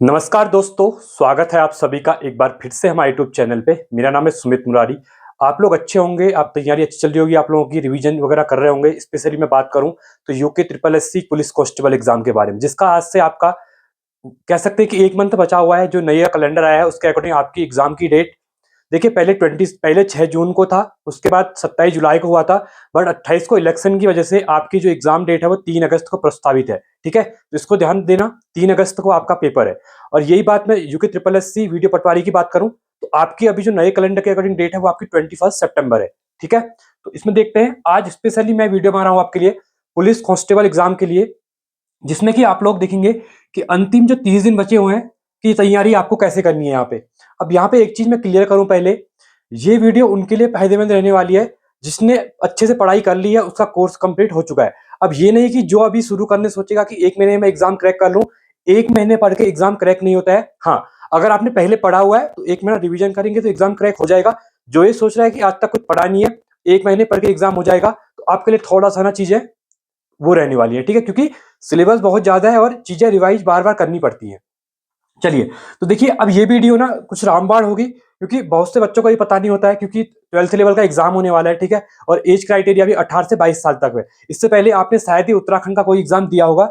नमस्कार दोस्तों, स्वागत है आप सभी का एक बार फिर से हमारे यूट्यूब चैनल पे। मेरा नाम है सुमित मुरारी। आप लोग अच्छे होंगे, आप तैयारी अच्छी चल रही होगी, आप लोगों की रिवीजन वगैरह कर रहे होंगे। स्पेशली मैं बात करूं तो UK triple SC police constable exam के बारे में, जिसका आज से आपका कह सकते हैं कि एक मंथ बचा हुआ है। जो नया कैलेंडर आया है उसके अकॉर्डिंग आपकी एग्जाम की डेट देखिए पहले 6 जून को था, उसके बाद 27 जुलाई को हुआ था। बट 28 को इलेक्शन की वजह से आपकी जो एग्जाम डेट है वो 3 अगस्त को प्रस्तावित है। ठीक है, तो इसको ध्यान देना, 3 अगस्त को आपका पेपर है। और यही बात मैं यूके ट्रिपल एससी वीडियो पटवारी की बात करूं तो आपकी अभी जो नए कैलेंडर के अकॉर्डिंग डेट है वो आपकी 21 सितंबर है। ठीक है, तो इसमें देखते हैं। आज स्पेशली मैं वीडियो बना रहा हूं आपके लिए पुलिस कांस्टेबल एग्जाम के लिए, जिसमें कि आप लोग देखेंगे कि अंतिम जो 30 दिन बचे हुए हैं कि तैयारी आपको कैसे करनी है यहाँ पे। अब यहाँ पे एक चीज मैं क्लियर करूं पहले, ये वीडियो उनके लिए फायदेमंद रहने वाली है जिसने अच्छे से पढ़ाई कर ली है, उसका कोर्स कंप्लीट हो चुका है। अब ये नहीं कि जो अभी शुरू करने सोचेगा कि 1 महीने में एग्जाम क्रैक कर लूं। 1 महीने पढ़ के एग्जाम क्रैक नहीं होता है। हाँ, अगर आपने पहले पढ़ा हुआ है तो 1 महीना रिवीजन करेंगे तो एग्जाम क्रैक हो जाएगा। जो ये सोच रहा है कि आज तक कुछ पढ़ा नहीं है, 1 महीने पढ़ के एग्जाम हो जाएगा, तो आपके लिए थोड़ा सा ना चीजें वो रहने वाली है। ठीक है, क्योंकि सिलेबस बहुत ज्यादा है और चीजें रिवाइज बार बार करनी पड़ती हैं। चलिए, तो देखिए अब ये वीडियो ना कुछ रामबाण होगी, क्योंकि बहुत से बच्चों को ये पता नहीं होता है, क्योंकि 12th लेवल का एग्जाम होने वाला है। ठीक है, और एज क्राइटेरिया भी 18 से 22 साल तक है। इससे पहले आपने शायद ही उत्तराखंड का कोई एग्जाम दिया होगा।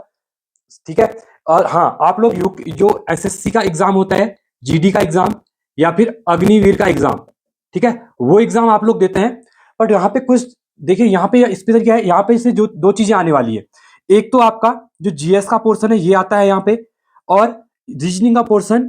ठीक है, और हाँ, आप लोग जो एसएससी का एग्जाम होता है, जीडी का एग्जाम या फिर अग्निवीर का एग्जाम, ठीक है, वो एग्जाम आप लोग देते हैं। बट यहाँ पे कुछ देखिए, यहाँ पे स्पेशल क्या है, यहाँ पे से जो दो चीजें आने वाली है। एक तो आपका जो जीएस का पोर्शन है ये आता है यहाँ पे, और रीजनिंग का पोर्शन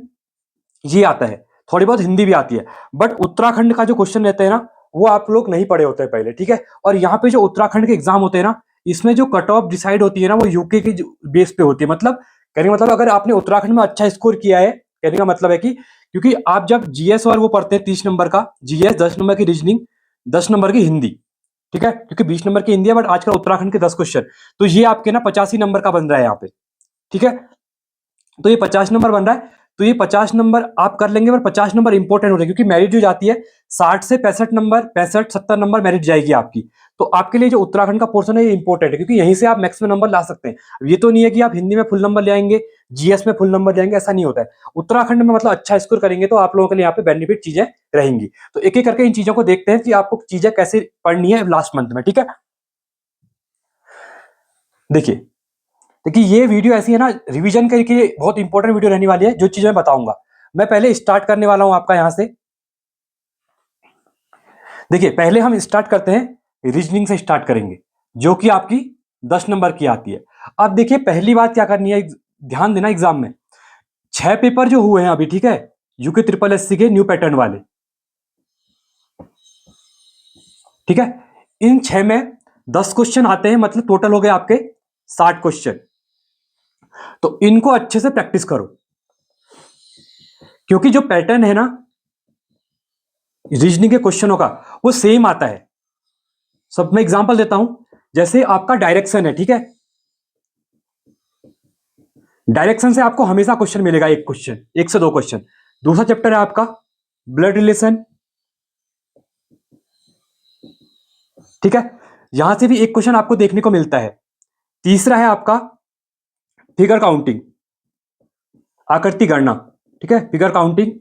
ये आता है। थोड़ी बहुत हिंदी भी आती है। बट उत्तराखंड का जो क्वेश्चन रहते हैं ना, वो आप लोग नहीं पढ़े होते हैं पहले। ठीक है, और यहाँ पे जो उत्तराखंड के एग्जाम होते हैं ना, इसमें जो कट ऑफ डिसाइड होती है ना, वो यूके की बेस पे होती है। मतलब कहने का मतलब, अगर आपने उत्तराखंड में अच्छा स्कोर किया है, कहने का मतलब है कि क्योंकि आप जब जीएस और वो पढ़ते हैं 30 नंबर का जीएस, 10 नंबर की रीजनिंग, 10 नंबर की हिंदी। ठीक है, क्योंकि 20 नंबर की हिंदी है, बट आजकल उत्तराखंड के 10 क्वेश्चन, तो ये आपके ना 85 नंबर का बन रहा है यहाँ पे। ठीक है, तो ये 50 नंबर बन रहा है। तो ये 50 नंबर आप कर लेंगे, पर 50 नंबर इंपॉर्टेंट हो रहे हैं, क्योंकि मेरिट जो जाती है 60 से 65 नंबर, 65-70 नंबर मेरिट जाएगी आपकी। तो आपके लिए जो उत्तराखंड का पोर्शन है ये इंपॉर्टेंट है, क्योंकि यहीं से आप मैक्सिमम नंबर ला सकते हैं। अब ये तो नहीं है कि आप हिंदी में फुल नंबर ले आएंगे, जीएस में फुल नंबर ले आएंगे, ऐसा नहीं होता है। उत्तराखंड में मतलब अच्छा स्कोर करेंगे तो आप लोगों के लिए यहाँ पे बेनिफिट चीजें रहेंगी। तो एक एक करके इन चीजों को देखते हैं कि आपको चीजें कैसे पढ़नी है लास्ट मंथ में। ठीक है, देखिए देखिए ये वीडियो ऐसी है ना, रिवीजन के लिए बहुत इंपॉर्टेंट वीडियो रहने वाली है। जो चीज मैं बताऊंगा, मैं पहले स्टार्ट करने वाला हूं आपका यहां से। देखिए, पहले हम स्टार्ट करते हैं, रीजनिंग से स्टार्ट करेंगे, जो कि आपकी 10 नंबर की आती है। अब देखिए, पहली बात क्या करनी है, ध्यान देना एग्जाम में 6 पेपर जो हुए हैं अभी, ठीक है, यूके ट्रिपल एससी के न्यू पैटर्न वाले। ठीक है, इन 6 में 10 क्वेश्चन आते हैं, मतलब टोटल हो गए आपके 60 क्वेश्चन। तो इनको अच्छे से प्रैक्टिस करो, क्योंकि जो पैटर्न है ना रीजनिंग के क्वेश्चनों का, वो सेम आता है सब। मैं एग्जांपल देता हूं, जैसे आपका डायरेक्शन है। ठीक है, डायरेक्शन से आपको हमेशा क्वेश्चन मिलेगा, एक क्वेश्चन, एक से दो क्वेश्चन। दूसरा चैप्टर है आपका ब्लड रिलेशन। ठीक है, यहां से भी एक क्वेश्चन आपको देखने को मिलता है। तीसरा है आपका फिगर काउंटिंग, आकृति गणना। ठीक है, फिगर काउंटिंग,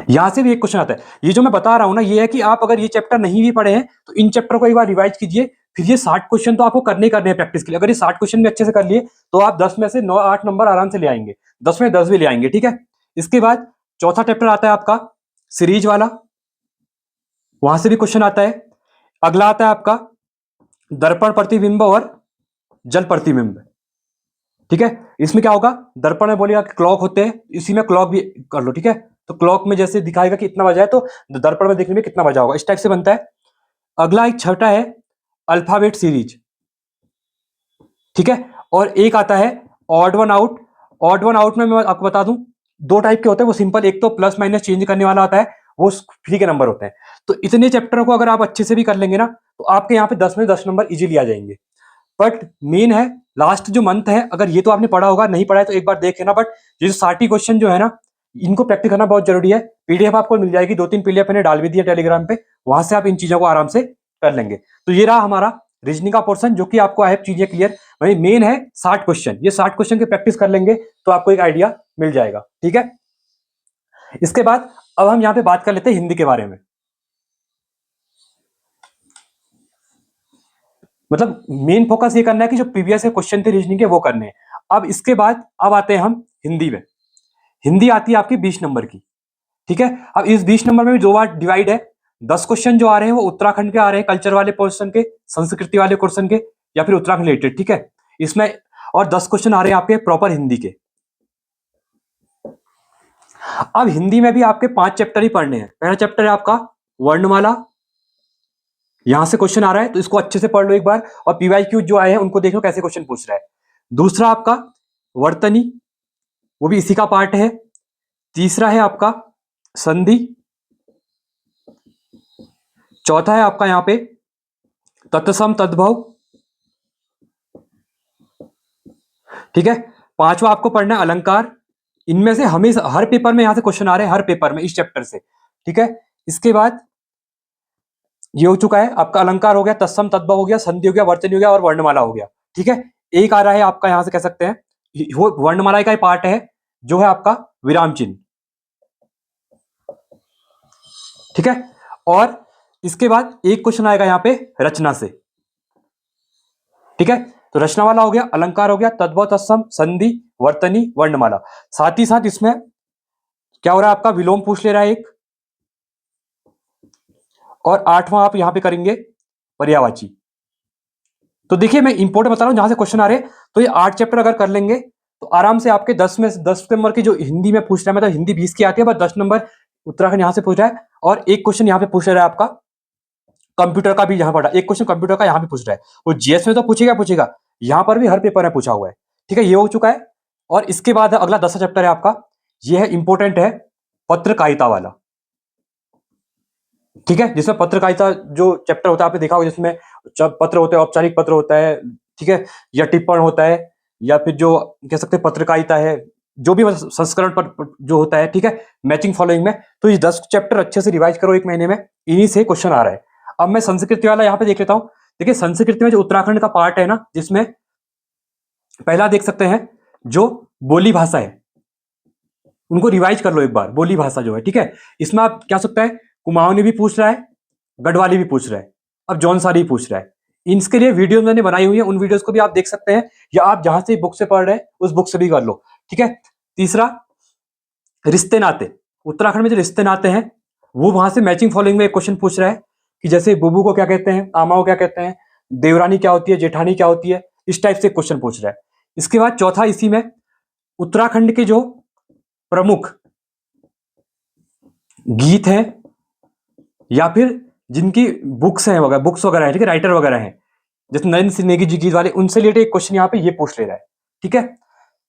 यहां से भी एक क्वेश्चन आता है। ये जो मैं बता रहा हूं ना, ये है कि आप अगर ये चैप्टर नहीं भी पढ़े हैं तो इन चैप्टर को एक बार रिवाइज कीजिए। फिर ये 60 क्वेश्चन तो आपको करने ही करने हैं प्रैक्टिस के लिए। अगर ये 60 क्वेश्चन भी अच्छे से कर लिए तो आप 10 में से 9-8 नंबर आराम से ले आएंगे, 10 में 10 भी ले आएंगे। ठीक है, इसके बाद चौथा चैप्टर आता है आपका सीरीज वाला, वहां से भी क्वेश्चन आता है। अगला आता है आपका दर्पण प्रतिबिंब और जल प्रतिबिंब। ठीक है, इसमें क्या होगा, दर्पण में बोलेगा कि क्लॉक होते हैं, इसी में क्लॉक भी कर लो। ठीक है, तो क्लॉक में जैसे दिखाएगा कि इतना बजा है, तो दर्पण में देखने में कितना बजा होगा, इस टाइप से बनता है। अगला एक छठा है अल्फाबेट सीरीज। ठीक है, और एक आता है odd one out. Odd one out में मैं आपको बता दूं, दो टाइप के होते हैं। वो सिंपल, एक तो प्लस माइनस चेंज करने वाला होता है, वो फ्री के नंबर होते हैं। तो इतने चैप्टरों को अगर आप अच्छे से भी कर लेंगे ना, तो आपके यहाँ पे 10 में 10 नंबर इजीली आ जाएंगे। बट मेन है लास्ट जो मंथ है, अगर ये तो आपने पढ़ा होगा, नहीं पढ़ा है तो एक बार देख लेना। बट ये जो 60 क्वेश्चन जो है ना, इनको प्रैक्टिस करना बहुत जरूरी है। पीडीएफ आपको मिल जाएगी, 2-3 पीडीएफ मैंने डाल भी दिया टेलीग्राम पे, वहां से आप इन चीजों को आराम से कर लेंगे। तो ये रहा हमारा रीजनिंग का पोर्शन जो कि आपको आई होप चीजें क्लियर, वही मेन है 60 क्वेश्चन। ये 60 क्वेश्चन की प्रैक्टिस कर लेंगे तो आपको एक आइडिया मिल जाएगा, ठीक है। इसके बाद अब हम यहाँ पे बात कर लेते हैं हिंदी के बारे में। मतलब मेन फोकस ये करना है कि जो प्रीवियस क्वेश्चन थे रीजनिंग के वो करने हैं। अब इसके बाद अब आते हैं हम हिंदी में। हिंदी आती है आपकी 20 नंबर की, ठीक है। अब इस 20 नंबर में भी 2 बार डिवाइड है। 10 क्वेश्चन जो आ रहे हैं वो उत्तराखंड के आ रहे हैं, कल्चर वाले पोर्शन के, संस्कृति वाले क्वेश्चन के, या फिर उत्तराखंड रिलेटेड, ठीक है इसमें। और 10 क्वेश्चन आ रहे हैं आपके प्रॉपर हिंदी के। अब हिंदी में भी आपके 5 चैप्टर ही पढ़ने हैं। पहला चैप्टर है आपका वर्णमाला, यहां से क्वेश्चन आ रहा है तो इसको अच्छे से पढ़ लो एक बार, और पीवाईक्यू जो आए हैं उनको देखो कैसे क्वेश्चन पूछ रहा है। दूसरा आपका वर्तनी, वो भी इसी का पार्ट है। तीसरा है आपका संधि। चौथा है आपका यहां पे तत्सम तद्भव, ठीक है। पांचवा आपको पढ़ना है अलंकार। इनमें से हमेशा हर पेपर में यहां से क्वेश्चन आ रहे हैं, हर पेपर में इस चैप्टर से, ठीक है। इसके बाद ये हो चुका है आपका अलंकार हो गया, तत्सम तद्भव हो गया, संधि हो गया, वर्तनी हो गया और वर्णमाला हो गया, ठीक है। एक आ रहा है आपका यहां से कह सकते हैं वो वर्णमाला का ही पार्ट है जो है आपका विराम चिन्ह, ठीक है। और इसके बाद एक क्वेश्चन आएगा यहां पे रचना से, ठीक है। तो रचना वाला हो गया, अलंकार हो गया, तद्भव तत्सम संधि वर्तनी वर्णमाला। साथ ही साथ इसमें क्या हो रहा है आपका विलोम पूछ ले रहा है एक, और 8वां आप यहां पे करेंगे पर्यायवाची। तो देखिए मैं इंपोर्टेंट बता रहा हूं जहां से क्वेश्चन आ रहे हैं, तो ये 8 चैप्टर अगर कर लेंगे तो आराम से आपके 10 में 10 नंबर की जो हिंदी में पूछ रहा है, मतलब हिंदी 20 की आती है, बस 10 नंबर उत्तराखंड यहां से पूछ रहा है, और एक क्वेश्चन यहां पे पूछ रहा है आपका कंप्यूटर का भी, यहां पर एक क्वेश्चन कंप्यूटर का यहां भी पूछ रहा है। वो जीएस में तो पूछेगा, यहां पर भी हर पेपर में पूछा हुआ है, ठीक है। ये हो चुका है। और इसके बाद अगला 10वां चैप्टर है आपका, ये है इंपॉर्टेंट है पत्रकारिता वाला, ठीक है। जिसमें पत्रकारिता जो चैप्टर होता है आपने देखा होगा, जिसमें पत्र होते हैं, औपचारिक पत्र होता है, ठीक है, या टिप्पण होता है, या फिर जो कह सकते हैं पत्रकारिता है, जो भी मतलब संस्करण पर जो होता है, ठीक है, मैचिंग फॉलोइंग में। तो ये 10 चैप्टर अच्छे से रिवाइज करो एक महीने में, इन्हीं से क्वेश्चन आ रहा है। अब मैं संस्कृति वाला यहाँ पे देख लेता हूँ। देखिए संस्कृति में जो उत्तराखंड का पार्ट है ना, जिसमें पहला देख सकते हैं जो बोली भाषा है, उनको रिवाइज कर लो एक बार, बोली भाषा जो है, ठीक है। इसमें आप क्या सकता है, कुमाऊनी भी पूछ रहा है, गढ़वाली भी पूछ रहा है, अब जौनसारी पूछ रहा है। इनके लिए वीडियो मैंने बनाई हुई है, उन वीडियोस को भी आप देख सकते हैं, या आप जहां से बुक से पढ़ रहे हैं उस बुक से भी कर लो, ठीक है। तीसरा रिश्ते नाते, उत्तराखंड में जो रिश्ते नाते हैं वो वहां से मैचिंग फॉलोइंग में एक क्वेश्चन पूछ रहा है कि जैसे बुबू को क्या कहते हैं, आमा को क्या कहते हैं, देवरानी क्या होती है, जेठानी क्या होती है, इस टाइप से क्वेश्चन पूछ रहा है। इसके बाद चौथा इसी में उत्तराखंड के जो प्रमुख गीत हैं या फिर जिनकी बुक्स हैं वगैरह, बुक्स वगैरह है, ठीक है, राइटर वगैरह हैं, जैसे नरेंद्र सिंह नेगी जी गीत वाले, उनसे रिलेटेड एक क्वेश्चन यहाँ पे ये पूछ ले रहा है, ठीक है।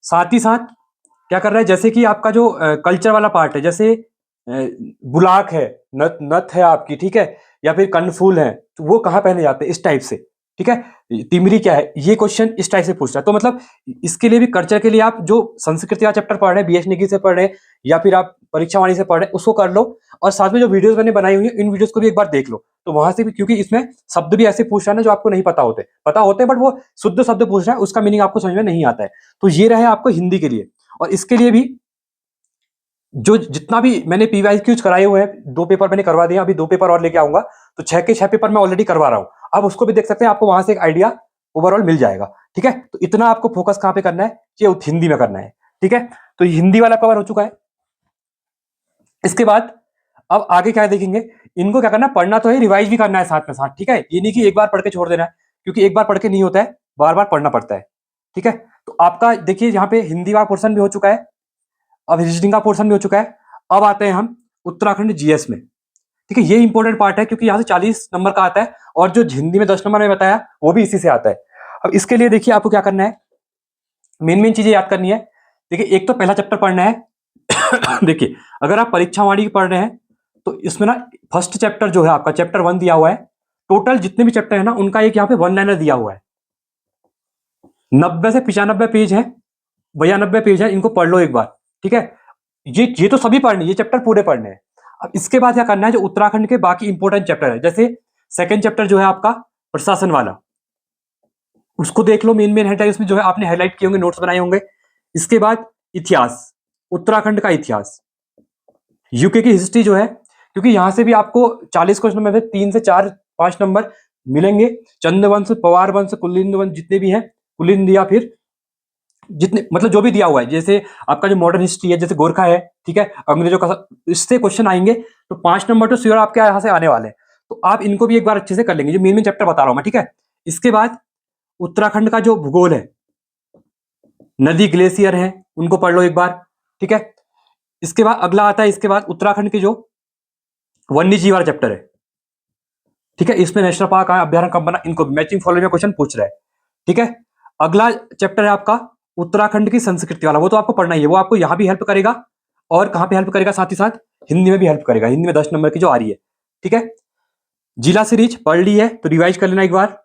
साथ ही साथ क्या कर रहा है, जैसे कि आपका जो कल्चर वाला पार्ट है, जैसे बुलाक है, नथ नथ है आपकी, ठीक है, या फिर कनफूल है, तो वो कहाँ पहने जाते हैं, इस टाइप से, ठीक है। तिमरी क्या है, ये क्वेश्चन इस टाइप से पूछ रहा है। तो मतलब इसके लिए भी कल्चर के लिए आप जो संस्कृति का चैप्टर पढ़ रहे हैं, बीएच नेगी से पढ़ रहे हैं, या फिर आप परीक्षा वाणी से पढ़ रहे हैं, उसको कर लो। और साथ में जो वीडियोस मैंने बनाई हुई है, इन वीडियोस को भी एक बार देख लो, तो वहां से भी, क्योंकि इसमें शब्द भी ऐसे पूछ रहा है ना जो आपको नहीं पता होते, बट वो शुद्ध शब्द पूछ रहा है, उसका मीनिंग आपको समझ में नहीं आता है। तो ये रहे आपको हिंदी के लिए। और इसके लिए भी जो जितना भी मैंने पीवाईक्यूज कराए हुए हैं, 2 पेपर मैंने करवा दिया, अभी 2 पेपर और लेके आऊंगा, तो 6 के 6 पेपर मैं ऑलरेडी करवा रहा हूं। अब उसको भी देख सकते हैं, आपको वहां से एक आइडिया ओवरऑल मिल जाएगा, ठीक है। तो इतना आपको फोकस कहां पे करना है, ये हिंदी में करना है, ठीक है। तो हिंदी वाला कवर हो चुका है। इसके बाद अब आगे क्या देखेंगे, इनको क्या करना है, पढ़ना तो है, रिवाइज भी करना है साथ में साथ, ठीक है। ये नहीं कि एक बार पढ़ के छोड़ देना है, क्योंकि एक बार पढ़ के नहीं होता है, बार बार पढ़ना पड़ता है, ठीक है। तो आपका देखिए यहाँ पे हिंदी का पोर्शन भी हो चुका है, अब रीजनिंग का पोर्शन भी हो चुका है। अब आते हैं हम उत्तराखंड जीएस में, ठीक है। ये इंपॉर्टेंट पार्ट है क्योंकि यहाँ से 40 नंबर का आता है, और जो हिंदी में 10 नंबर में बताया वो भी इसी से आता है। अब इसके लिए देखिए आपको क्या करना है, मेन चीजें याद करनी है। देखिए एक तो पहला चैप्टर पढ़ना है। देखिए अगर आप परीक्षा वाणी पढ़ रहे हैं तो इसमें ना फर्स्ट चैप्टर जो है आपका चैप्टर 1 दिया हुआ है, टोटल जितने भी चैप्टर है ना उनका एक यहाँ पे 1 लाइनर दिया हुआ है, 90 से 95 पेज है, 92 पेज है, इनको पढ़ लो एक बार, ठीक है। ये तो सभी पढ़ने, ये चैप्टर पूरे पढ़ने हैं। अब इसके बाद क्या करना है, जो उत्तराखंड के बाकी इंपॉर्टेंट चैप्टर है, जैसे सेकंड चैप्टर जो है आपका प्रशासन वाला, उसको देख लो, मेन हेडलाइन उसमें जो है आपने हाईलाइट किए होंगे, नोट्स बनाए होंगे। इसके बाद इतिहास, उत्तराखंड का इतिहास, यूके की हिस्ट्री जो है, क्योंकि यहां से भी आपको 40 क्वेश्चन में से 3 से 4-5 नंबर मिलेंगे। चंद्रवंश, पवार वंश, कुलिंद वंश, जितने भी हैं, कुलिंद या फिर जितने मतलब जो भी दिया हुआ है, जैसे आपका जो मॉडर्न हिस्ट्री है, जैसे गोरखा है, ठीक है, अंग्रेजों का, इससे क्वेश्चन आएंगे। तो 5 नंबर तो श्योर आपके यहाँ से आने वाले हैं। तो आप इनको भी एक बार अच्छे से कर लेंगे, जो मेन चैप्टर बता रहा हूं मैं, ठीक है। इसके बाद उत्तराखंड का जो भूगोल है, नदी, ग्लेशियर है, उनको पढ़ लो एक बार, ठीक है। इसके बाद अगला आता है, इसके बाद उत्तराखंड के जो वन्य जीव वाला चैप्टर है, ठीक है, इसमें नेशनल पार्क कहाँ, अभ्यारण्य कब बना, इनको मैचिंग फॉलोइंग में क्वेश्चन पूछ रहा है, ठीक है। अगला चैप्टर है आपका उत्तराखंड की संस्कृति वाला, वो तो आपको पढ़ना ही है, वो आपको यहाँ भी हेल्प करेगा और कहाँ पे हेल्प करेगा, साथ ही साथ हिंदी में भी हेल्प करेगा। हिंदी में 10 नंबर की जो आ रही है, ठीक है। जिला सीरीज पढ़ ली है तो रिवाइज कर लेना एक बार,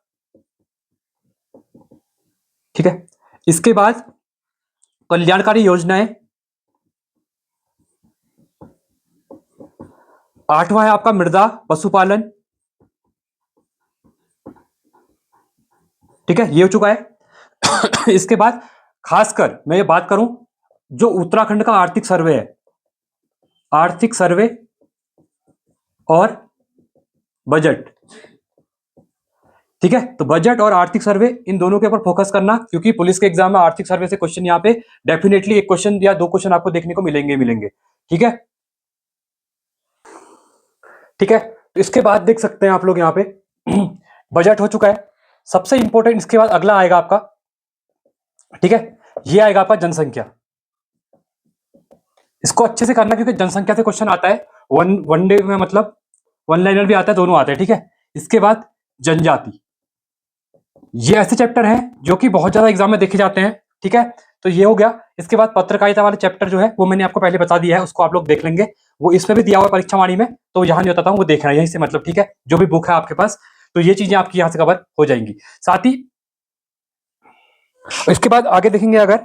ठीक है। इसके बाद कल्याणकारी योजनाएं, 8वां है आपका मृदा पशुपालन, ठीक है, ये हो चुका है। इसके बाद खासकर मैं ये बात करूं, जो उत्तराखंड का आर्थिक सर्वे है, आर्थिक सर्वे और बजट, ठीक है। तो बजट और आर्थिक सर्वे, इन दोनों के ऊपर फोकस करना, क्योंकि पुलिस के एग्जाम में आर्थिक सर्वे से क्वेश्चन यहाँ पे डेफिनेटली एक क्वेश्चन या 2 क्वेश्चन आपको देखने को मिलेंगे, ठीक है, ठीक है। तो इसके बाद देख सकते हैं आप लोग यहाँ पे बजट हो चुका है। सबसे इंपॉर्टेंट इसके बाद अगला आएगा आपका, ठीक है, ये आएगा आपका जनसंख्या। इसको अच्छे से करना, क्योंकि जनसंख्या से क्वेश्चन आता है, वन डे में, मतलब वन लाइनर भी आता है, दोनों आते हैं, ठीक है। इसके बाद जनजाति, ये ऐसे चैप्टर हैं जो कि बहुत ज्यादा एग्जाम में देखे जाते हैं, ठीक है। तो ये हो गया। इसके बाद पत्रकारिता वाले चैप्टर जो है वो मैंने आपको पहले बता दिया है, उसको आप लोग देख लेंगे, वो इसमें भी दिया हुआ है परीक्षा वाणी में, तो यहाँ नहीं बताता हूँ, वो देखना है यहीं से, मतलब, ठीक है, जो भी बुक है आपके पास, तो ये चीजें आपकी यहाँ से कवर हो जाएंगी। साथ ही इसके बाद आगे देखेंगे अगर,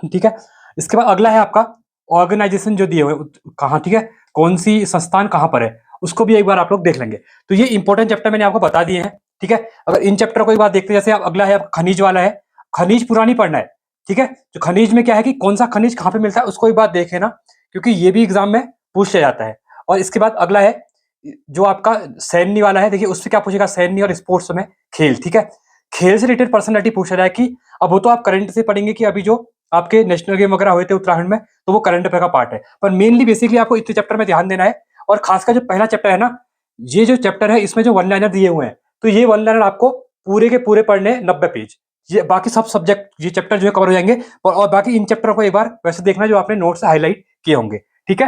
ठीक है, इसके बाद अगला है आपका ऑर्गेनाइजेशन जो दिए हुए कहाँ, ठीक है, कौन सी संस्थान कहाँ पर है, उसको भी एक बार आप लोग देख लेंगे। तो ये इंपॉर्टेंट चैप्टर मैंने आपको बता दिए हैं, ठीक है। अगर इन चैप्टर को एक बार देखते हैं, जैसे अगला है खनिज वाला है, खनिज पुरानी पढ़ना है, ठीक है। जो खनिज में क्या है कि कौन सा खनिज कहाँ पे मिलता है, उसको एक बार देखे ना, क्योंकि ये भी एग्जाम में पूछ लिया जाता है। और इसके बाद अगला है जो आपका सैन्य वाला है, देखिए उससे क्या पूछेगा, सैन्य और स्पोर्ट्स में खेल, ठीक है। खेल से रिलेटेड पर्सनैलिटी पूछा जाए कि, अब वो तो आप करंट से पढ़ेंगे कि अभी जो आपके नेशनल गेम वगैरह हुए थे उत्तराखंड में, तो वो करंट अफेयर का पार्ट है, पर मेनली बेसिकली आपको इतने चैप्टर में ध्यान देना है। और खासकर जो पहला चैप्टर है ना, ये जो चैप्टर है, इसमें जो वन लाइनर दिए हुए हैं, तो ये वन लाइनर आपको पूरे के पूरे पढ़ने 90 पेज, ये बाकी सब सब्जेक्ट, ये चैप्टर जो है कवर हो जाएंगे। और बाकी इन चैप्टरों को एक बार वैसे देखना जो आपने नोट्स हाईलाइट किए होंगे, ठीक है।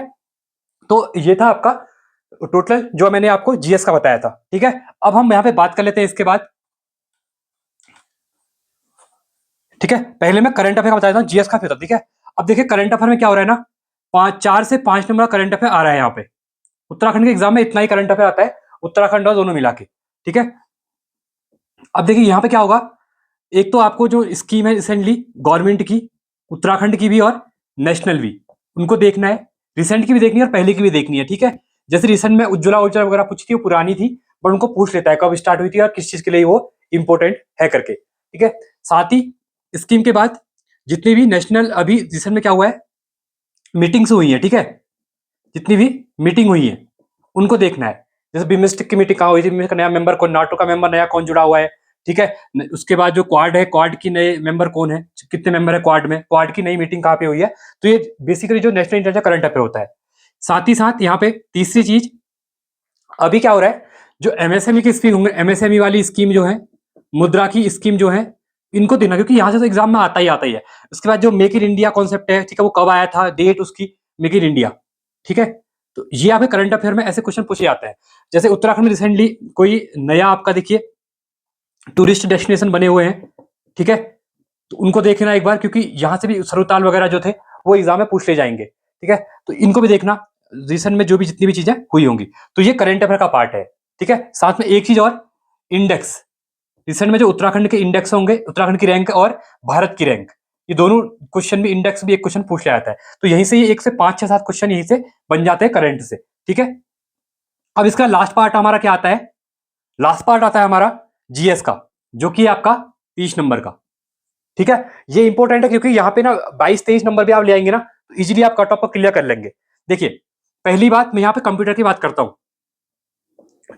तो ये था आपका टोटल जो मैंने आपको जीएस का बताया था, ठीक है। अब हम यहाँ पे बात कर लेते हैं इसके बाद, ठीक है। पहले मैं करंट अफेयर का बताया था, जीएस का फिर था, ठीक है। अब देखिए करंट अफेयर में क्या हो रहा है ना, 4 से 5 नंबर करंट अफेयर आ रहा है यहाँ पे। उत्तराखंड के एग्जाम में इतना ही करंट अफेयर आता है, उत्तराखंड और दोनों मिला के, ठीक है। अब देखिए यहाँ पे क्या होगा, एक तो आपको जो स्कीम है रिसेंटली गवर्नमेंट की, उत्तराखंड की भी और नेशनल भी, उनको देखना है, रिसेंट की भी देखनी है और पहले की भी देखनी है, ठीक है। जैसे रिसेंट में उज्ज्वला उज्ज्वला वगैरह पूछी थी, वो पुरानी थी, पर उनको पूछ लेता है कब स्टार्ट हुई थी और किस चीज के लिए वो इंपॉर्टेंट है करके, ठीक है। साथ ही स्कीम के बाद जितनी भी नेशनल अभी रिसेंट में क्या हुआ है, मीटिंग्स हुई है, ठीक है, जितनी भी मीटिंग हुई है उनको देखना है। जैसे बिम्स्टिक की मीटिंग कहाँ हुई थी, बिम्स्टिक का नया मेंबर कौन, नाटो का मेंबर नया कौन जुड़ा हुआ है, ठीक है। उसके बाद जो क्वाड है, क्वाड की नए मेंबर कौन है, कितने मेंबर है क्वाड में, क्वाड की नई मीटिंग कहाँ पे हुई है। तो ये बेसिकली जो नेशनल इंटरनेशनल करंट अफेयर होता है। साथ ही साथ यहाँ पे तीसरी चीज, अभी क्या हो रहा है, जो एमएसएमई की स्कीम होंगे, एमएसएमई वाली स्कीम जो है, मुद्रा की स्कीम जो है, इनको देना, क्योंकि यहाँ से तो एग्जाम में आता ही है। उसके बाद जो मेक इन इंडिया कॉन्सेप्ट है, ठीक है, वो कब आया था, डेट उसकी, मेक इन इंडिया, ठीक है। तो ये यहाँ पे करंट अफेयर में ऐसे क्वेश्चन पूछे जाते हैं। जैसे उत्तराखंड में रिसेंटली कोई नया आपका देखिए टूरिस्ट डेस्टिनेशन बने हुए हैं, ठीक है, तो उनको देखना एक बार, क्योंकि यहाँ से भी सरुताल वगैरह जो थे वो एग्जाम में पूछ ले जाएंगे, ठीक है। तो इनको भी देखना, रिसेंट में जो भी जितनी भी चीजें हुई होंगी, तो ये करंट अफेयर का पार्ट है, ठीक है। साथ में एक चीज और, इंडेक्स, रिसेंट में जो उत्तराखंड के इंडेक्स होंगे, उत्तराखंड की रैंक और भारत की रैंक, ये दोनों क्वेश्चन भी, इंडेक्स भी एक क्वेश्चन पूछ लिया जाता है। तो यहीं से ये 1 से 5 6 7 क्वेश्चन यहीं से बन जाते हैं करंट से, ठीक है। अब इसका लास्ट पार्ट हमारा क्या आता है, लास्ट पार्ट आता है हमारा जीएस का, जो कि आपका 30 नंबर का। ठीक है, ये इंपॉर्टेंट है क्योंकि यहाँ पे ना 22-23 नंबर भी आप ले आएंगे ना तो इजीली आप कट ऑफ को क्लियर कर लेंगे। देखिए पहली बात मैं यहाँ पे कंप्यूटर की बात करता हूँ।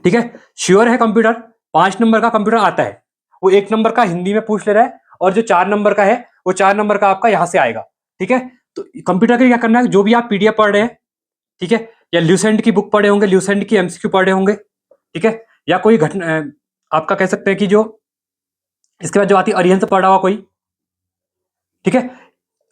ठीक है, श्योर है कंप्यूटर 5 नंबर का कंप्यूटर आता है, वो 1 नंबर का हिंदी में पूछ ले रहा है और जो 4 नंबर का है वो 4 नंबर का आपका यहां से आएगा। ठीक है, तो कंप्यूटर के क्या करना है, जो भी आप पीडीएफ पढ़ रहे हैं, ठीक है, या ल्यूसेंट की बुक पढ़े होंगे, ल्यूसेंट की एमसीक्यू पढ़े होंगे, ठीक है, या कोई घटना आपका कह सकते हैं कि जो इसके बाद जो आती है अरिहंत पढ़ा हुआ कोई, ठीक है,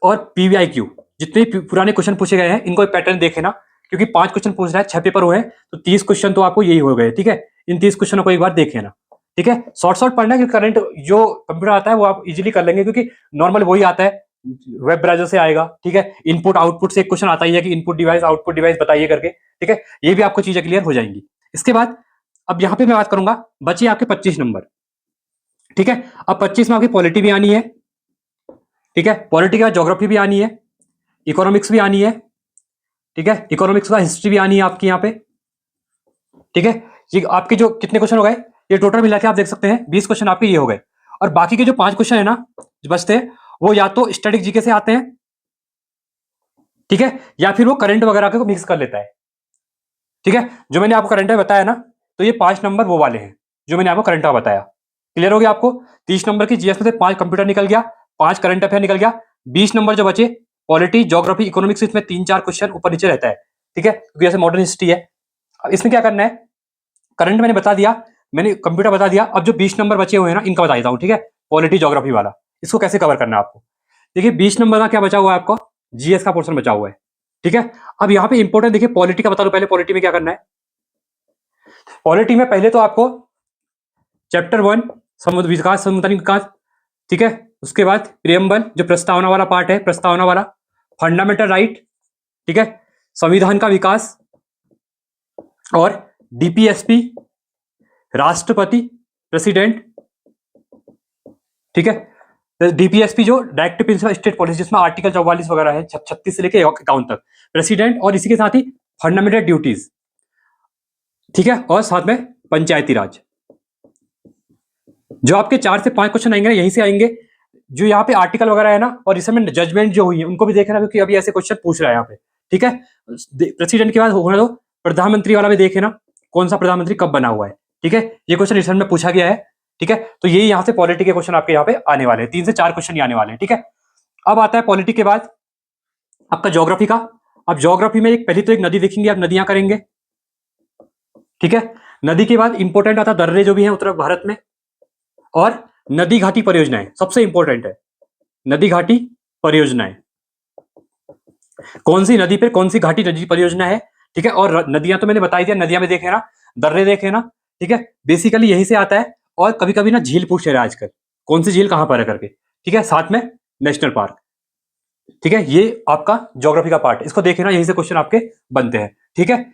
और पीवीआईक्यू जितने पुराने क्वेश्चन पूछे गए हैं इनको एक पैटर्न देखे ना, क्योंकि 5 क्वेश्चन पूछ रहा है, 6 पेपर हुए हैं तो 30 क्वेश्चन तो आपको यही हो गए। ठीक है, इन 30 क्वेश्चनों को एक बार देखे ना। ठीक है, शॉर्ट पढ़ना है, क्योंकि करंट जो कंप्यूटर आता है वो आप इजीली कर लेंगे, क्योंकि नॉर्मल वही आता है, वेब ब्राउजर से आएगा। ठीक है, इनपुट आउटपुट से एक क्वेश्चन आता ही है कि इनपुट डिवाइस आउटपुट डिवाइस बताइए करके। ठीक है, ये भी आपको चीजें क्लियर हो जाएंगी। इसके बाद अब यहाँ पे मैं बात करूंगा, बचे आपके 25 नंबर। ठीक है, अब 25 में आपकी पॉलिटी भी आनी है। ठीक है, पॉलिटी के बाद ज्योग्राफी भी आनी है, इकोनॉमिक्स भी आनी है। ठीक है, इकोनॉमिक्स का हिस्ट्री भी आनी है आपकी यहाँ पे। ठीक है, ये आपके जो कितने क्वेश्चन हो गए, ये टोटल मिला के आप देख सकते हैं 20 क्वेश्चन आपके ये हो गए। और बाकी के जो 5 क्वेश्चन है ना जो बचते हैं, वो या तो स्टैटिक जीके से आते हैं, ठीक है, या फिर वो करंट वगैरह को मिक्स कर लेता है। ठीक है, जो मैंने आपको करंट बताया ना, तो ये 5 नंबर वो वाले हैं जो मैंने आपको करंट बताया। क्लियर हो गया आपको? 30 नंबर की जीएस में से 5 कंप्यूटर निकल गया, 5 करंट अफेयर निकल गया, 20 नंबर जो बचे पॉलिटी ज्योग्राफी इकोनॉमिक्स, इसमें 3-4 क्वेश्चन ऊपर नीचे रहता है। ठीक है, क्योंकि जैसे मॉडर्न हिस्ट्री है। अब इसमें क्या करना है, करंट मैंने बता दिया, मैंने कंप्यूटर बता दिया, अब जो 20 नंबर बचे हुए हैं ना इनका बता देता हूँ। ठीक है, पॉलिटी ज्योग्राफी वाला, इसको कैसे कवर करना है आपको। देखिए 20 नंबर का क्या बचा हुआ है आपको, जीएस का पोर्शन बचा हुआ है। ठीक है, अब यहाँ पे इंपॉर्टेंट देखिए पॉलिटी का बता दो, पहले पॉलिटी में क्या करना है। पॉलिटी में पहले तो आपको चैप्टर 1 समुद्र विकास, समुद्री विकास, ठीक है, उसके बाद प्रियम्बल जो प्रस्तावना वाला पार्ट है, प्रस्तावना वाला, फंडामेंटल राइट, ठीक है, संविधान का विकास, और डीपीएसपी, राष्ट्रपति, प्रेसिडेंट। ठीक है, डीपीएसपी जो डायरेक्टिव प्रिंसिपल स्टेट पॉलिसी, जिसमें आर्टिकल 44 वगैरह है, 36 से लेकर 51 तक, प्रेसिडेंट, और इसी के साथ ही फंडामेंटल ड्यूटीज। ठीक है, और साथ में पंचायती राज। जो आपके 4 से 5 क्वेश्चन आएंगे यहीं से आएंगे, जो यहाँ पे आर्टिकल वगैरह है ना, और इसमें जजमेंट जो हुई है उनको भी देखना, क्योंकि अभी ऐसे क्वेश्चन पूछ रहा है यहाँ पे। ठीक है, प्रेसिडेंट के बाद होने दो, प्रधानमंत्री वाला भी देखे ना, कौन सा प्रधानमंत्री कब बना हुआ है। ठीक है, ये क्वेश्चन रिसेंट में पूछा गया है। ठीक है, तो ये यहाँ से पॉलिटी के क्वेश्चन आपके यहाँ पे आने वाले हैं, 3 से 4 क्वेश्चन ही आने वाले हैं। ठीक है, अब आता है पॉलिटी के बाद आपका ज्योग्राफी का। अब ज्योग्राफी में पहले तो एक नदी देखेंगे, आप नदियां करेंगे। ठीक है, नदी के बाद इंपॉर्टेंट आता दर्रे जो भी है उत्तर भारत में, और नदी घाटी परियोजनाएं सबसे इंपॉर्टेंट है। नदी घाटी परियोजनाएं, कौन सी नदी पे कौन सी घाटी नदी परियोजना है। ठीक है, और नदियां तो मैंने बता दिया, नदियां में देखे ना, दर्रे देखे ना। ठीक है, बेसिकली यही से आता है, और कभी कभी ना झील पूछ रहे हैं आजकल, कौन सी झील कहां पर है करके। ठीक है, साथ में नेशनल पार्क। ठीक है, ये आपका ज्योग्राफी का पार्ट, इसको देखे ना, यहीं से क्वेश्चन आपके बनते हैं। ठीक है,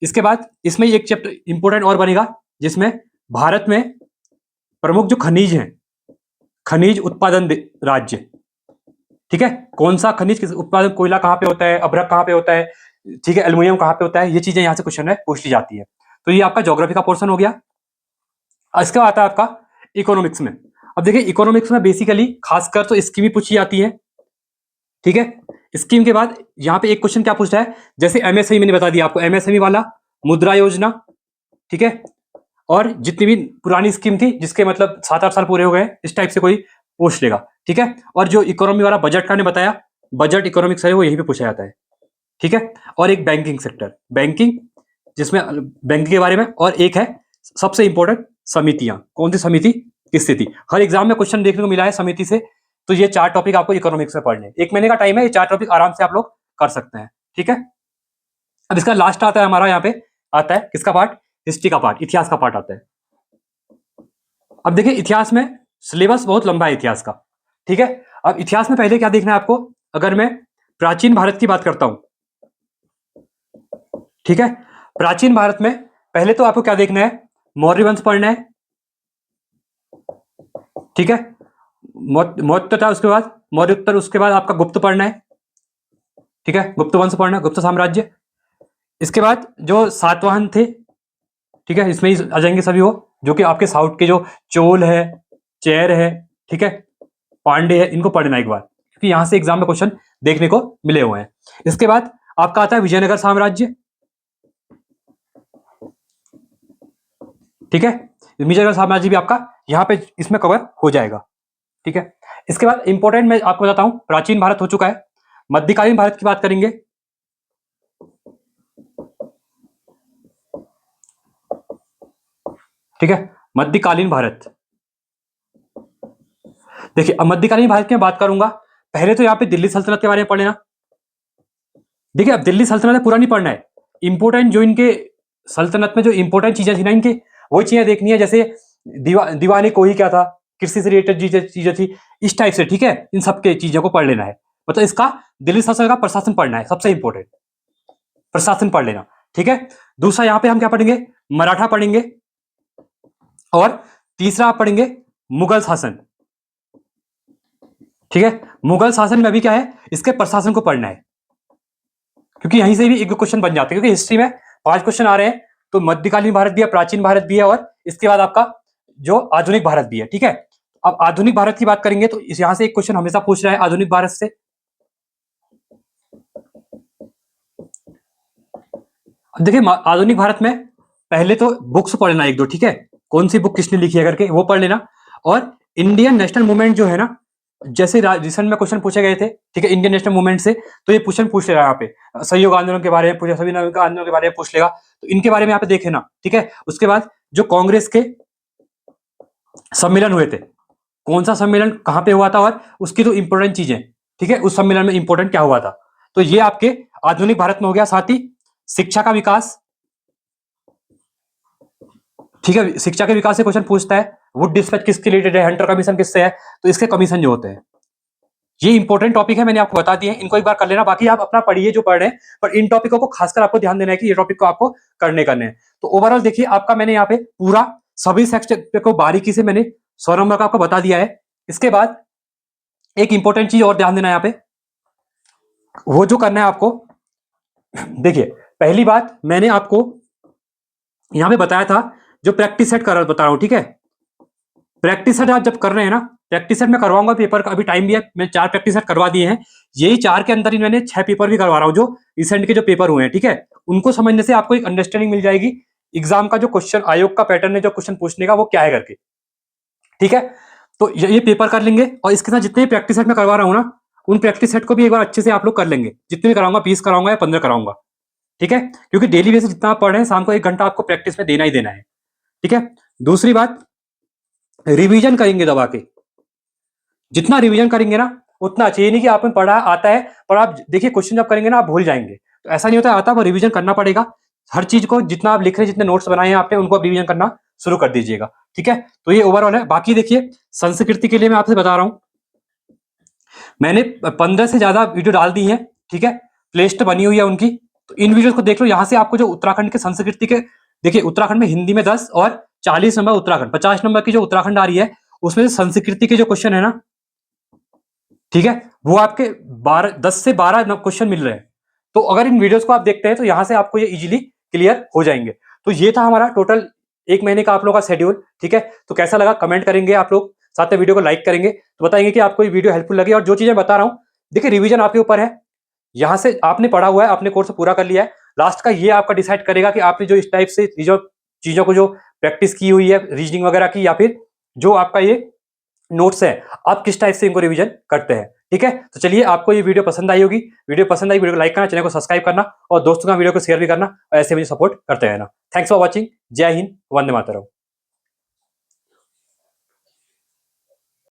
इसके बाद इसमें एक चैप्टर इंपॉर्टेंट और बनेगा, जिसमें भारत में प्रमुख जो खनिज हैं, खनिज उत्पादन राज्य। ठीक है, कौन सा खनिज किस उत्पादन, कोयला कहाँ पे होता है, अभ्रक कहाँ पे होता है, ठीक है, एल्युमिनियम कहाँ पे होता है, ये चीजें यहाँ से क्वेश्चन में पूछ ली जाती है। तो ये आपका ज्योग्राफी का पोर्शन हो गया। इसके बाद आता है आपका इकोनॉमिक्स में। अब देखिए इकोनॉमिक्स में बेसिकली खासकर तो स्कीम ही पूछी जाती है। ठीक है, स्कीम के बाद यहाँ पे एक क्वेश्चन क्या पूछ रहा है, जैसे एमएसएमई मैंने बता दिया आपको, एमएसएमई वाला, मुद्रा योजना। ठीक है, और जितनी भी पुरानी स्कीम थी जिसके मतलब 7-8 साल पूरे हो गए, इस टाइप से कोई पूछ लेगा। ठीक है, और जो इकोनॉमी वाला बजट का ने बताया, बजट इकोनॉमिक्स है, वो यही पे पूछा जाता है। ठीक है, और एक बैंकिंग सेक्टर, बैंकिंग जिसमें बैंकिंग के बारे में, और एक है सबसे इंपॉर्टेंट समितियां, कौन सी समिति किससे थी। हर एग्जाम में क्वेश्चन देखने को मिला है समिति से। तो ये 4 टॉपिक आपको इकोनॉमिक्स में पढ़ने, 1 महीने का टाइम है, ये 4 टॉपिक आराम से आप लोग कर सकते हैं। ठीक है, अब इसका लास्ट आता है हमारा, यहाँ पे आता है किसका पार्ट, हिस्ट्री का पार्ट, इतिहास का पार्ट आता है। अब देखिए इतिहास में सिलेबस बहुत लंबा है इतिहास का। ठीक है, अब इतिहास में पहले क्या देखना है आपको, अगर मैं प्राचीन भारत की बात करता हूं। ठीक है, प्राचीन भारत में पहले तो आपको क्या देखना है, मौर्य वंश पढ़ना है। ठीक है, मौर्य था, उसके बाद मौर्योत्तर, उसके बाद आपका गुप्त पढ़ना है। ठीक है, गुप्त वंश पढ़ना, गुप्त साम्राज्य। इसके बाद जो सातवाहन थे, ठीक है, इसमें ही आ जाएंगे सभी वो, जो कि आपके साउथ के जो चोल है, चेर है, ठीक है, पांडे है, इनको पढ़ना एक बार, क्योंकि यहां से एग्जाम में क्वेश्चन देखने को मिले हुए हैं। इसके बाद आपका आता है विजयनगर साम्राज्य, ठीक है, विजयनगर साम्राज्य भी आपका यहां पे इसमें कवर हो जाएगा, ठीक है। इसके बाद इंपॉर्टेंट मैं आपको बताता हूं, प्राचीन भारत हो चुका है, मध्यकालीन भारत की बात करेंगे। ठीक है, मध्यकालीन भारत, देखिए अब मध्यकालीन भारत की मैं बात करूंगा, पहले तो यहाँ पे दिल्ली सल्तनत के बारे में पढ़ लेना। देखिए अब दिल्ली सल्तनत पूरा नहीं पढ़ना है, इंपॉर्टेंट जो इनके सल्तनत में जो इंपॉर्टेंट चीजें थी ना इनके, वही चीजें देखनी है, जैसे दीवाने कोई क्या था, कृषि से रिलेटेड चीजें थी, इस टाइप से, ठीक है, इन सबके चीजों को पढ़ लेना है। मतलब इसका दिल्ली सल्तनत का प्रशासन पढ़ना है, सबसे इंपॉर्टेंट प्रशासन पढ़ लेना, ठीक है। दूसरा यहाँ पे हम क्या पढ़ेंगे, मराठा पढ़ेंगे, और तीसरा आप पढ़ेंगे मुगल शासन, ठीक है। मुगल शासन में भी क्या है, इसके प्रशासन को पढ़ना है, क्योंकि यहीं से भी एक दो क्वेश्चन बन जाते हैं, क्योंकि हिस्ट्री में 5 क्वेश्चन आ रहे हैं, तो मध्यकालीन भारत भी है, प्राचीन भारत भी है, और इसके बाद आपका जो आधुनिक भारत भी है, ठीक है। अब आधुनिक भारत की बात करेंगे तो यहां से एक क्वेश्चन हमेशा पूछ रहा है आधुनिक भारत से। देखिए आधुनिक भारत में पहले तो बुक्स पढ़ना एक दो, ठीक है, कौन सी बुक किसने लिखी है करके वो पढ़ लेना, और इंडियन नेशनल मूवमेंट जो है ना, जैसे रिसेंट में क्वेश्चन पूछे गए थे, ठीक है, इंडियन नेशनल मूवमेंट से, तो ये क्वेश्चन पूछ लेगा यहाँ पे, सहयोग आंदोलन के बारे में पूछे, सभी आंदोलन के बारे में पूछ लेगा, तो इनके बारे में यहाँ पे देखे ना, ठीक है। उसके बाद जो कांग्रेस के सम्मेलन हुए थे, कौन सा सम्मेलन कहाँ पे हुआ था, और उसकी तो इंपॉर्टेंट चीजें, ठीक है, उस सम्मेलन में इंपॉर्टेंट क्या हुआ था, तो ये आपके आधुनिक भारत में हो गया। साथ ही शिक्षा का विकास, ठीक है, शिक्षा के विकास से क्वेश्चन पूछता है, वुड डिस्पैच किसके रिलेटेड है, हंटर कमीशन किससे है, तो इसके कमीशन जो होते हैं, ये इंपॉर्टेंट टॉपिक है, मैंने आपको बता दिए हैं, इनको एक बार कर लेना, बाकी आप अपना पढ़िए जो पढ़ रहे हैं, पर इन टॉपिकों को खासकर आपको ध्यान देना है कि ये टॉपिक को आपको करने हैं। तो ओवरऑल देखिए आपका मैंने यहाँ पे पूरा सभी सेक्शन को बारीकी से मैंने 100 नंबर का आपको बता दिया है। इसके बाद एक इंपॉर्टेंट चीज और ध्यान देना है यहाँ पे, वो जो करना है आपको, देखिए पहली बात मैंने आपको यहाँ पे बताया था, जो प्रैक्टिस सेट कर बता रहा हूँ, ठीक है, प्रैक्टिस सेट आप जब कर रहे हैं ना, प्रैक्टिस सेट में करवाऊंगा पेपर का, अभी टाइम भी है, मैं 4 प्रैक्टिस सेट करवा दिए हैं, यही 4 के अंदर ही मैंने 6 पेपर भी करवा रहा हूँ, जो रिसेंट के जो पेपर हुए हैं, ठीक है, उनको समझने से आपको एक अंडरस्टैंडिंग मिल जाएगी एग्जाम का, जो क्वेश्चन आयोग का पैटर्न है, जो क्वेश्चन पूछने का वो क्या है करके, ठीक है। तो ये पेपर कर लेंगे, और इसके साथ जितने प्रैक्टिस सेट में करवा रहा हूँ ना, उन प्रैक्टिस सेट को भी एक बार अच्छे से आप लोग कर लेंगे, जितने भी कराऊंगा 20 कराऊंगा या 15 कराऊंगा, ठीक है, क्योंकि डेली बेसिस जितना आप पढ़ रहे हैं, शाम को 1 घंटा आपको प्रैक्टिस में देना ही देना है, ठीक है। दूसरी बात, रिवीजन करेंगे दबा के, जितना रिवीजन करेंगे ना उतना चाहिए, नहीं कि आपने पढ़ा आता है, पर आप देखिए क्वेश्चन जब करेंगे ना आप भूल जाएंगे, तो ऐसा नहीं होता, आता है, वो रिवीजन करना पड़ेगा, हर चीज को जितना आप लिख रहे हैं, जितने नोट्स बनाए हैं आपने, उनको आप रिवीजन करना शुरू कर दीजिएगा, ठीक है। तो ये ओवरऑल है। बाकी देखिए संस्कृति के लिए मैं आपसे बता रहा हूं, मैंने 15 से ज्यादा वीडियो डाल दी है, ठीक है, प्लेलिस्ट बनी हुई है उनकी, तो इन वीडियो को देख लो। यहाँ से आपको जो उत्तराखंड के संस्कृति के, देखिए उत्तराखंड में हिंदी में 10 और 40 नंबर उत्तराखंड, 50 नंबर की जो उत्तराखंड आ रही है, उसमें से संस्कृति के जो क्वेश्चन है ना, ठीक है, वो आपके 10 से 12 क्वेश्चन मिल रहे हैं। तो अगर इन वीडियोस को आप देखते हैं तो यहां से आपको ये इजीली क्लियर हो जाएंगे। तो ये था हमारा टोटल 1 महीने का आप लोगों का शेड्यूल, ठीक है। तो कैसा लगा कमेंट करेंगे आप लोग, साथ में वीडियो को लाइक करेंगे, तो बताएंगे कि आपको ये वीडियो हेल्पफुल लगी। और जो चीजें बता रहा हूं, देखिए रिवीजन आपके ऊपर है, यहां से आपने पढ़ा हुआ है, आपने कोर्स पूरा कर लिया है, लास्ट का ये आपका डिसाइड करेगा कि आपने जो इस टाइप से चीजों को जो प्रैक्टिस की हुई है रीजनिंग वगैरह की, या फिर जो आपका ये नोट्स है, आप किस टाइप से इनको रिवीजन करते हैं, ठीक है। तो चलिए, आपको ये वीडियो पसंद आई होगी, वीडियो पसंद आई वीडियो को लाइक करना, चैनल को सब्सक्राइब करना, और दोस्तों का वीडियो को शेयर भी करना, और ऐसे मुझे सपोर्ट करते रहना। Thanks for watching. जय हिंद, वंदे मातरम।